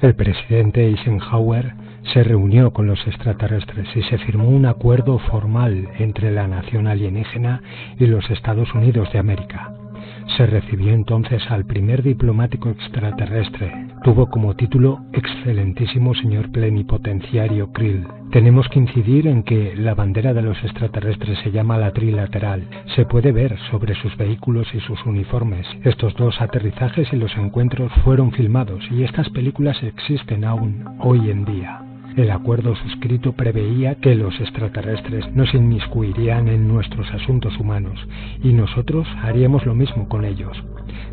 El presidente Eisenhower se reunió con los extraterrestres y se firmó un acuerdo formal entre la nación alienígena y los Estados Unidos de América. Se recibió entonces al primer diplomático extraterrestre. Tuvo como título Excelentísimo Señor Plenipotenciario Krill. Tenemos que incidir en que la bandera de los extraterrestres se llama la trilateral. Se puede ver sobre sus vehículos y sus uniformes. Estos dos aterrizajes y los encuentros fueron filmados y estas películas existen aún hoy en día. El acuerdo suscrito preveía que los extraterrestres no se inmiscuirían en nuestros asuntos humanos y nosotros haríamos lo mismo con ellos.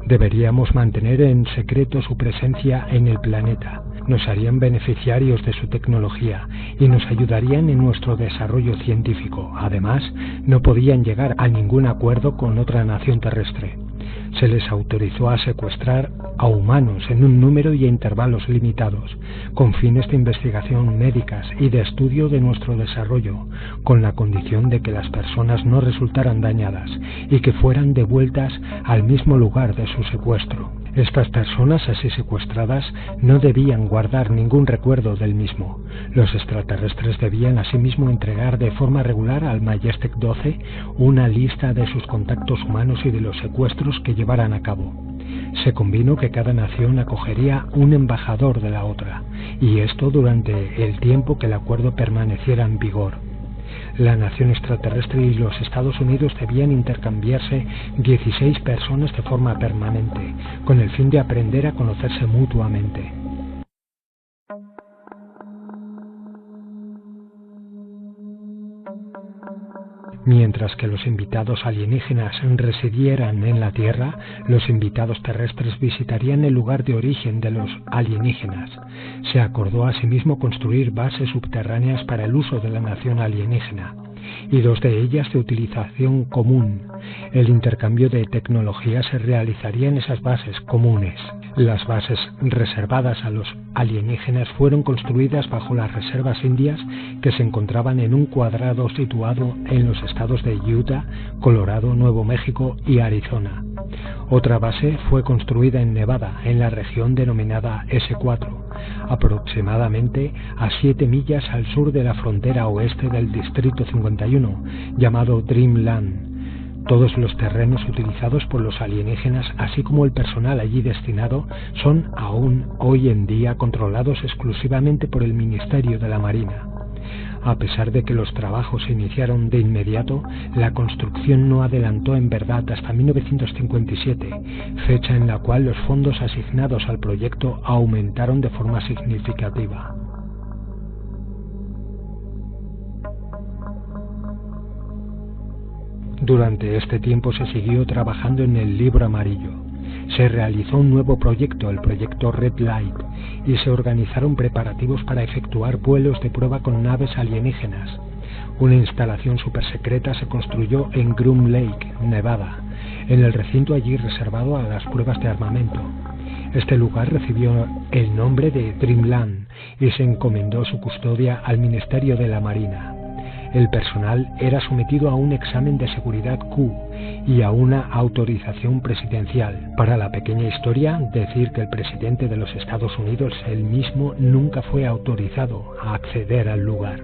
Deberíamos mantener en secreto su presencia en el planeta. Nos harían beneficiarios de su tecnología y nos ayudarían en nuestro desarrollo científico. Además, no podían llegar a ningún acuerdo con otra nación terrestre. Se les autorizó a secuestrar a humanos en un número y a intervalos limitados, con fines de investigación médicas y de estudio de nuestro desarrollo, con la condición de que las personas no resultaran dañadas y que fueran devueltas al mismo lugar de su secuestro. Estas personas así secuestradas no debían guardar ningún recuerdo del mismo. Los extraterrestres debían asimismo entregar de forma regular al Majestic 12 una lista de sus contactos humanos y de los secuestros que llevaran a cabo. Se convino que cada nación acogería un embajador de la otra, y esto durante el tiempo que el acuerdo permaneciera en vigor. La nación extraterrestre y los Estados Unidos debían intercambiarse 16 personas de forma permanente, con el fin de aprender a conocerse mutuamente. Mientras que los invitados alienígenas residieran en la Tierra, los invitados terrestres visitarían el lugar de origen de los alienígenas. Se acordó asimismo construir bases subterráneas para el uso de la nación alienígena, y dos de ellas de utilización común. El intercambio de tecnología se realizaría en esas bases comunes. Las bases reservadas a los alienígenas fueron construidas bajo las reservas indias que se encontraban en un cuadrado situado en los estados de Utah, Colorado, Nuevo México y Arizona. Otra base fue construida en Nevada, en la región denominada S4, aproximadamente a 7 millas al sur de la frontera oeste del Distrito 51, llamado Dreamland. Todos los terrenos utilizados por los alienígenas, así como el personal allí destinado, son aún hoy en día controlados exclusivamente por el Ministerio de la Marina. A pesar de que los trabajos se iniciaron de inmediato, la construcción no adelantó en verdad hasta 1957, fecha en la cual los fondos asignados al proyecto aumentaron de forma significativa. Durante este tiempo se siguió trabajando en el Libro Amarillo. Se realizó un nuevo proyecto, el proyecto Red Light, y se organizaron preparativos para efectuar vuelos de prueba con naves alienígenas. Una instalación supersecreta se construyó en Groom Lake, Nevada, en el recinto allí reservado a las pruebas de armamento. Este lugar recibió el nombre de Dreamland y se encomendó su custodia al Ministerio de la Marina. El personal era sometido a un examen de seguridad Q y a una autorización presidencial. Para la pequeña historia, decir que el presidente de los Estados Unidos, él mismo, nunca fue autorizado a acceder al lugar.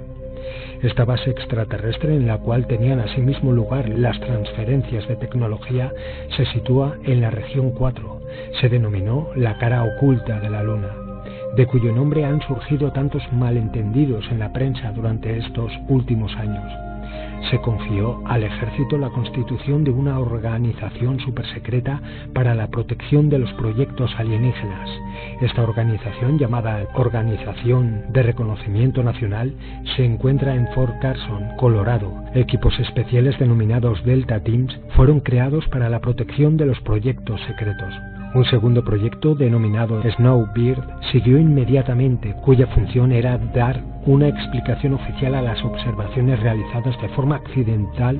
Esta base extraterrestre, en la cual tenían asimismo lugar las transferencias de tecnología, se sitúa en la región 4. Se denominó la cara oculta de la Luna, de cuyo nombre han surgido tantos malentendidos en la prensa durante estos últimos años. Se confió al ejército la constitución de una organización supersecreta para la protección de los proyectos alienígenas. Esta organización, llamada Organización de Reconocimiento Nacional, se encuentra en Fort Carson, Colorado. Equipos especiales denominados Delta Teams fueron creados para la protección de los proyectos secretos. Un segundo proyecto, denominado Snowbird, siguió inmediatamente, cuya función era dar una explicación oficial a las observaciones realizadas de forma accidental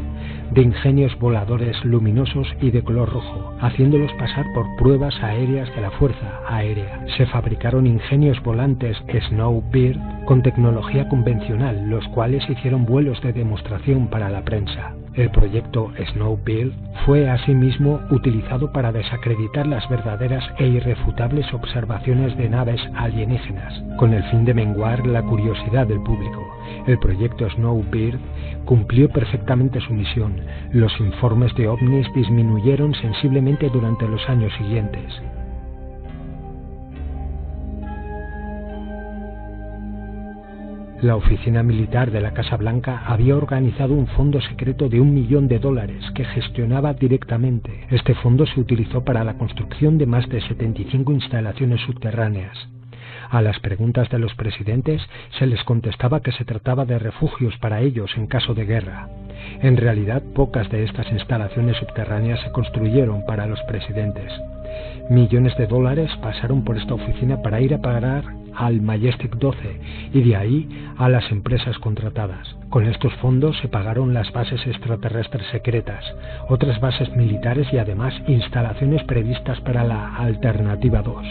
de ingenios voladores luminosos y de color rojo, haciéndolos pasar por pruebas aéreas de la Fuerza Aérea. Se fabricaron ingenios volantes Snowbird con tecnología convencional, los cuales hicieron vuelos de demostración para la prensa. El proyecto Snowbird fue asimismo utilizado para desacreditar las verdaderas e irrefutables observaciones de naves alienígenas, con el fin de menguar la curiosidad del público. El proyecto Snowbird cumplió perfectamente su misión. Los informes de ovnis disminuyeron sensiblemente durante los años siguientes. La oficina militar de la Casa Blanca había organizado un fondo secreto de $1 millón que gestionaba directamente. Este fondo se utilizó para la construcción de más de 75 instalaciones subterráneas. A las preguntas de los presidentes se les contestaba que se trataba de refugios para ellos en caso de guerra. En realidad, pocas de estas instalaciones subterráneas se construyeron para los presidentes. Millones de dólares pasaron por esta oficina para ir a parar al Majestic 12 y de ahí a las empresas contratadas. Con estos fondos se pagaron las bases extraterrestres secretas, otras bases militares y además instalaciones previstas para la Alternativa 2.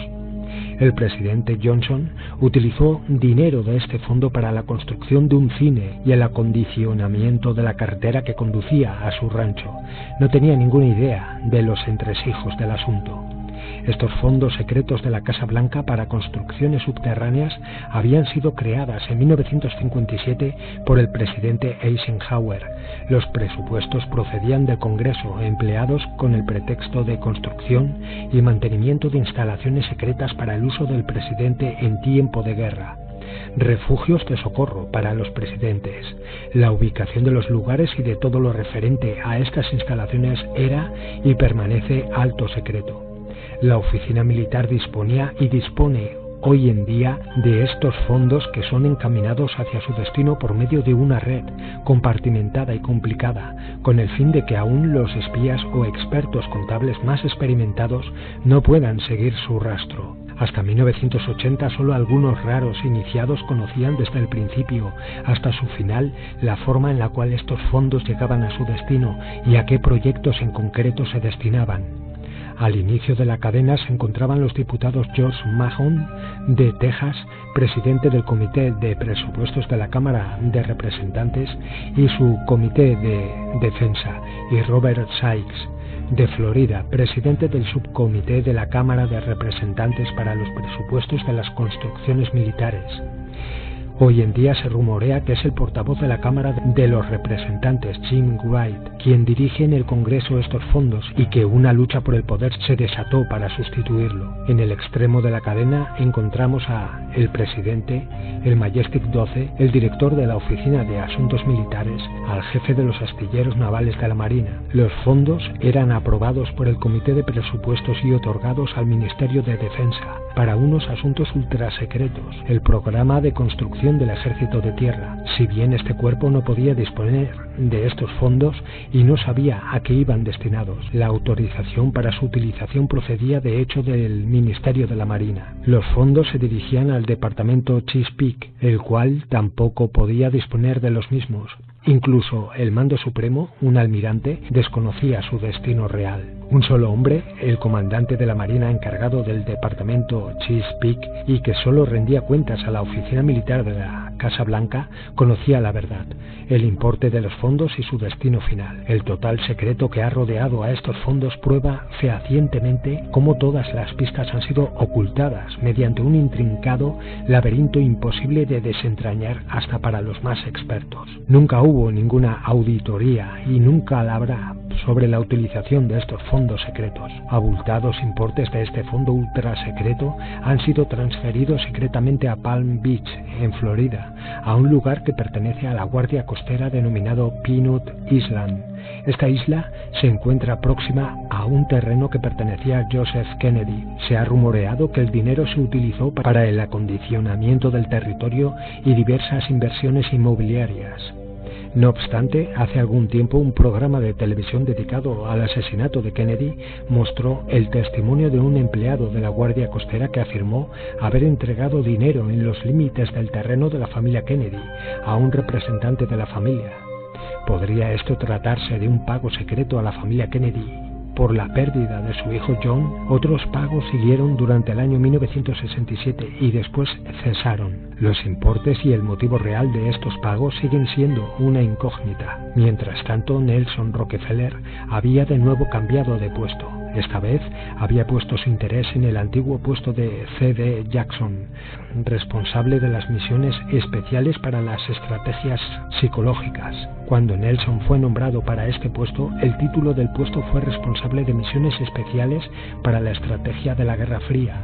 El presidente Johnson utilizó dinero de este fondo para la construcción de un cine y el acondicionamiento de la carretera que conducía a su rancho. No tenía ninguna idea de los entresijos del asunto. Estos fondos secretos de la Casa Blanca para construcciones subterráneas habían sido creadas en 1957 por el presidente Eisenhower. Los presupuestos procedían del Congreso, empleados con el pretexto de construcción y mantenimiento de instalaciones secretas para el uso del presidente en tiempo de guerra. Refugios de socorro para los presidentes. La ubicación de los lugares y de todo lo referente a estas instalaciones era y permanece alto secreto. La oficina militar disponía y dispone hoy en día de estos fondos que son encaminados hacia su destino por medio de una red compartimentada y complicada, con el fin de que aún los espías o expertos contables más experimentados no puedan seguir su rastro. Hasta 1980 solo algunos raros iniciados conocían desde el principio hasta su final la forma en la cual estos fondos llegaban a su destino y a qué proyectos en concreto se destinaban. Al inicio de la cadena se encontraban los diputados George Mahon de Texas, presidente del Comité de Presupuestos de la Cámara de Representantes y su Comité de Defensa, y Robert Sykes de Florida, presidente del Subcomité de la Cámara de Representantes para los Presupuestos de las Construcciones Militares. Hoy en día se rumorea que es el portavoz de la Cámara de los Representantes, Jim Wright, quien dirige en el Congreso estos fondos y que una lucha por el poder se desató para sustituirlo. En el extremo de la cadena encontramos a el presidente, el Majestic 12, el director de la Oficina de Asuntos Militares, al jefe de los astilleros navales de la Marina. Los fondos eran aprobados por el Comité de Presupuestos y otorgados al Ministerio de Defensa para unos asuntos ultrasecretos, el programa de construcción del Ejército de Tierra. Si bien este cuerpo no podía disponer de estos fondos y no sabía a qué iban destinados, la autorización para su utilización procedía de hecho del Ministerio de la Marina. Los fondos se dirigían al departamento Chesapeake, el cual tampoco podía disponer de los mismos. Incluso el mando supremo, un almirante, desconocía su destino real. Un solo hombre, el comandante de la Marina encargado del departamento Chesapeake y que solo rendía cuentas a la oficina militar de la Casa Blanca, conocía la verdad, el importe de los fondos y su destino final. El total secreto que ha rodeado a estos fondos prueba fehacientemente cómo todas las pistas han sido ocultadas mediante un intrincado laberinto imposible de desentrañar hasta para los más expertos. Nunca hubo ninguna auditoría y nunca la habrá sobre la utilización de estos fondos secretos. Abultados importes de este fondo ultra secreto han sido transferidos secretamente a Palm Beach, en Florida, a un lugar que pertenece a la Guardia Costera denominado Peanut Island. Esta isla se encuentra próxima a un terreno que pertenecía a Joseph Kennedy. Se ha rumoreado que el dinero se utilizó para el acondicionamiento del territorio y diversas inversiones inmobiliarias. No obstante, hace algún tiempo un programa de televisión dedicado al asesinato de Kennedy mostró el testimonio de un empleado de la Guardia Costera que afirmó haber entregado dinero en los límites del terreno de la familia Kennedy a un representante de la familia. ¿Podría esto tratarse de un pago secreto a la familia Kennedy por la pérdida de su hijo John, otros pagos siguieron durante el año 1967 y después cesaron. Los importes y el motivo real de estos pagos siguen siendo una incógnita. Mientras tanto, Nelson Rockefeller había de nuevo cambiado de puesto. Esta vez había puesto su interés en el antiguo puesto de C.D. Jackson, responsable de las misiones especiales para las estrategias psicológicas. Cuando Nelson fue nombrado para este puesto, el título del puesto fue responsable de misiones especiales para la estrategia de la Guerra Fría.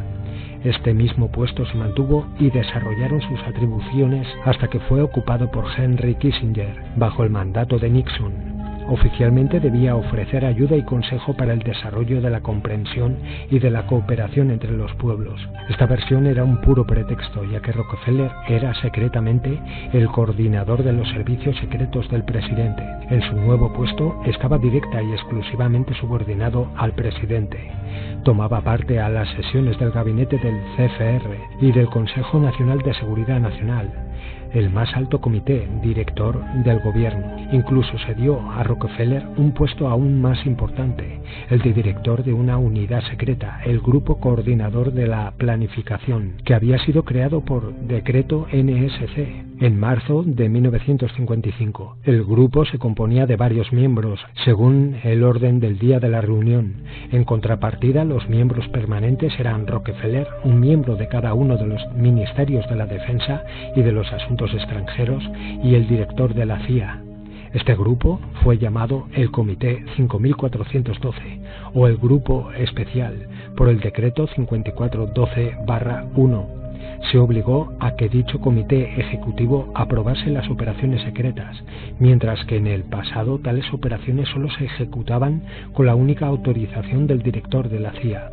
Este mismo puesto se mantuvo y desarrollaron sus atribuciones hasta que fue ocupado por Henry Kissinger, bajo el mandato de Nixon. Oficialmente debía ofrecer ayuda y consejo para el desarrollo de la comprensión y de la cooperación entre los pueblos. Esta versión era un puro pretexto, ya que Rockefeller era secretamente el coordinador de los servicios secretos del presidente. En su nuevo puesto estaba directa y exclusivamente subordinado al presidente. Tomaba parte a las sesiones del gabinete del CFR y del Consejo Nacional de Seguridad Nacional, el más alto comité director del gobierno. Incluso se dio a Rockefeller un puesto aún más importante, el de director de una unidad secreta, el Grupo Coordinador de la Planificación, que había sido creado por decreto NSC en marzo de 1955. El grupo se componía de varios miembros, según el orden del día de la reunión. En contrapartida, los miembros permanentes eran Rockefeller, un miembro de cada uno de los ministerios de la Defensa y de los Asuntos Extranjeros, y el director de la CIA. Este grupo fue llamado el Comité 5412 o el Grupo Especial por el decreto 5412/1. Se obligó a que dicho comité ejecutivo aprobase las operaciones secretas, mientras que en el pasado tales operaciones solo se ejecutaban con la única autorización del director de la CIA.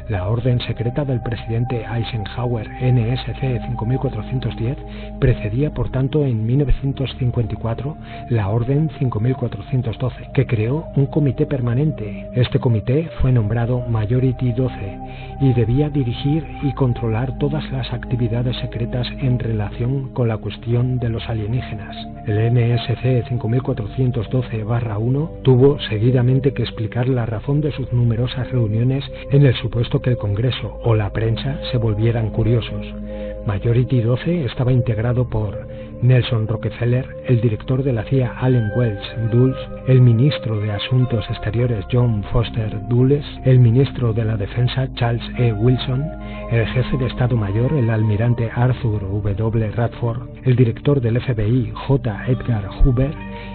La orden secreta del presidente Eisenhower NSC 5410 precedía, por tanto, en 1954 la orden 5412, que creó un comité permanente. Este comité fue nombrado Majority 12 y debía dirigir y controlar todas las actividades secretas en relación con la cuestión de los alienígenas. El NSC 5412/1 tuvo seguidamente que explicar la razón de sus numerosas reuniones en el supuesto que el Congreso o la prensa se volvieran curiosos. Majority 12 estaba integrado por Nelson Rockefeller, el director de la CIA Allen Wells Dulles, el ministro de Asuntos Exteriores John Foster Dulles, el ministro de la Defensa Charles E. Wilson, el jefe de Estado Mayor el almirante Arthur W. Radford, el director del FBI J. Edgar Hoover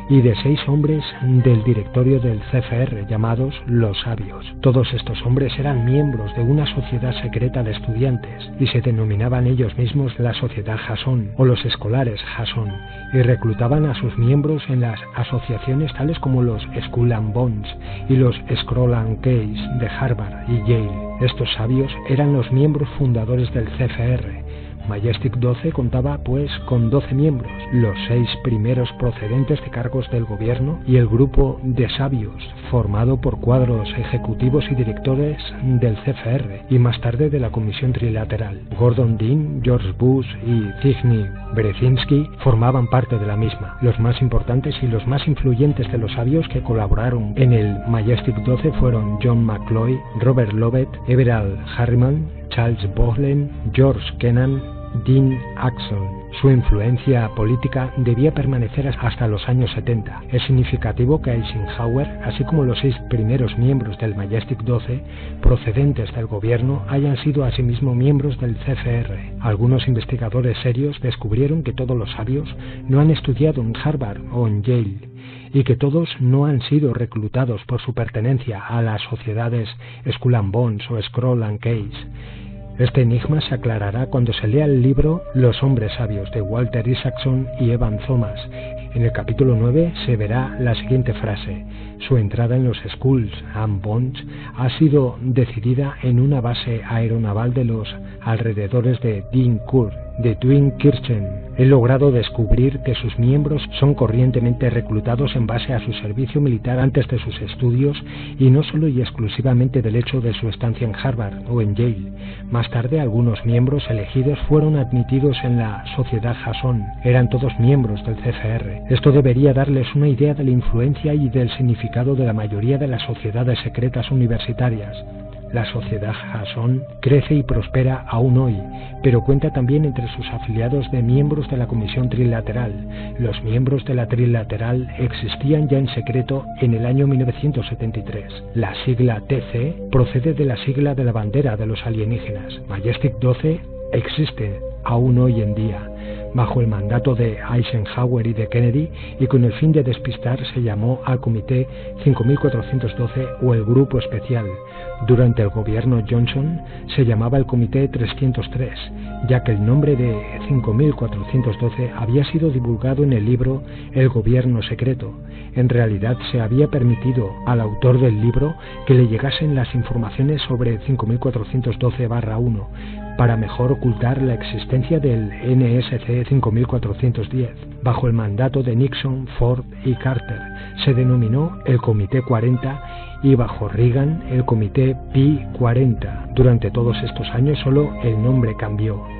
y de 6 hombres del directorio del CFR llamados los Sabios. Todos estos hombres eran miembros de una sociedad secreta de estudiantes y se denominaban ellos mismos la Sociedad Jason o los Escolares Jason, y reclutaban a sus miembros en las asociaciones tales como los Skull and Bones y los Scroll and Case de Harvard y Yale. Estos sabios eran los miembros fundadores del CFR. Majestic 12 contaba pues con 12 miembros, los 6 primeros procedentes de cargos del gobierno y el grupo de sabios, formado por cuadros ejecutivos y directores del CFR y más tarde de la Comisión Trilateral. Gordon Dean, George Bush y Zbigniew Brzezinski formaban parte de la misma. Los más importantes y los más influyentes de los sabios que colaboraron en el Majestic 12 fueron John McCloy, Robert Lovett, Everett Harriman, Charles Bohlen, George Kennan, Dean Axel. Su influencia política debía permanecer hasta los años 70. Es significativo que Eisenhower, así como los 6 primeros miembros del Majestic 12, procedentes del gobierno, hayan sido asimismo miembros del CFR. Algunos investigadores serios descubrieron que todos los sabios no han estudiado en Harvard o en Yale, y que todos no han sido reclutados por su pertenencia a las sociedades Skull and Bones o Scroll and Case. Este enigma se aclarará cuando se lea el libro Los hombres sabios de Walter Isaacson y Evan Thomas. En el capítulo 9 se verá la siguiente frase: su entrada en los Skulls and Bones ha sido decidida en una base aeronaval de los alrededores de Dincourt, de Twinkirchen. He logrado descubrir que sus miembros son corrientemente reclutados en base a su servicio militar antes de sus estudios y no solo y exclusivamente del hecho de su estancia en Harvard o en Yale. Más tarde, algunos miembros elegidos fueron admitidos en la Sociedad Jason. Eran todos miembros del CFR. Esto debería darles una idea de la influencia y del significado de la mayoría de las sociedades secretas universitarias. La Sociedad Jason crece y prospera aún hoy, pero cuenta también entre sus afiliados de miembros de la Comisión Trilateral. Los miembros de la Trilateral existían ya en secreto en el año 1973. La sigla TC procede de la sigla de la bandera de los alienígenas. Majestic 12 existe aún hoy en día. Bajo el mandato de Eisenhower y de Kennedy, y con el fin de despistar, se llamó al Comité 5412 o el Grupo Especial. Durante el gobierno Johnson se llamaba el Comité 303, ya que el nombre de 5412 había sido divulgado en el libro El Gobierno Secreto. En realidad se había permitido al autor del libro que le llegasen las informaciones sobre 5412-1 para mejor ocultar la existencia del NSC 5410. Bajo el mandato de Nixon, Ford y Carter se denominó el Comité 40 y bajo Reagan el Comité Pi 40. Durante todos estos años solo el nombre cambió.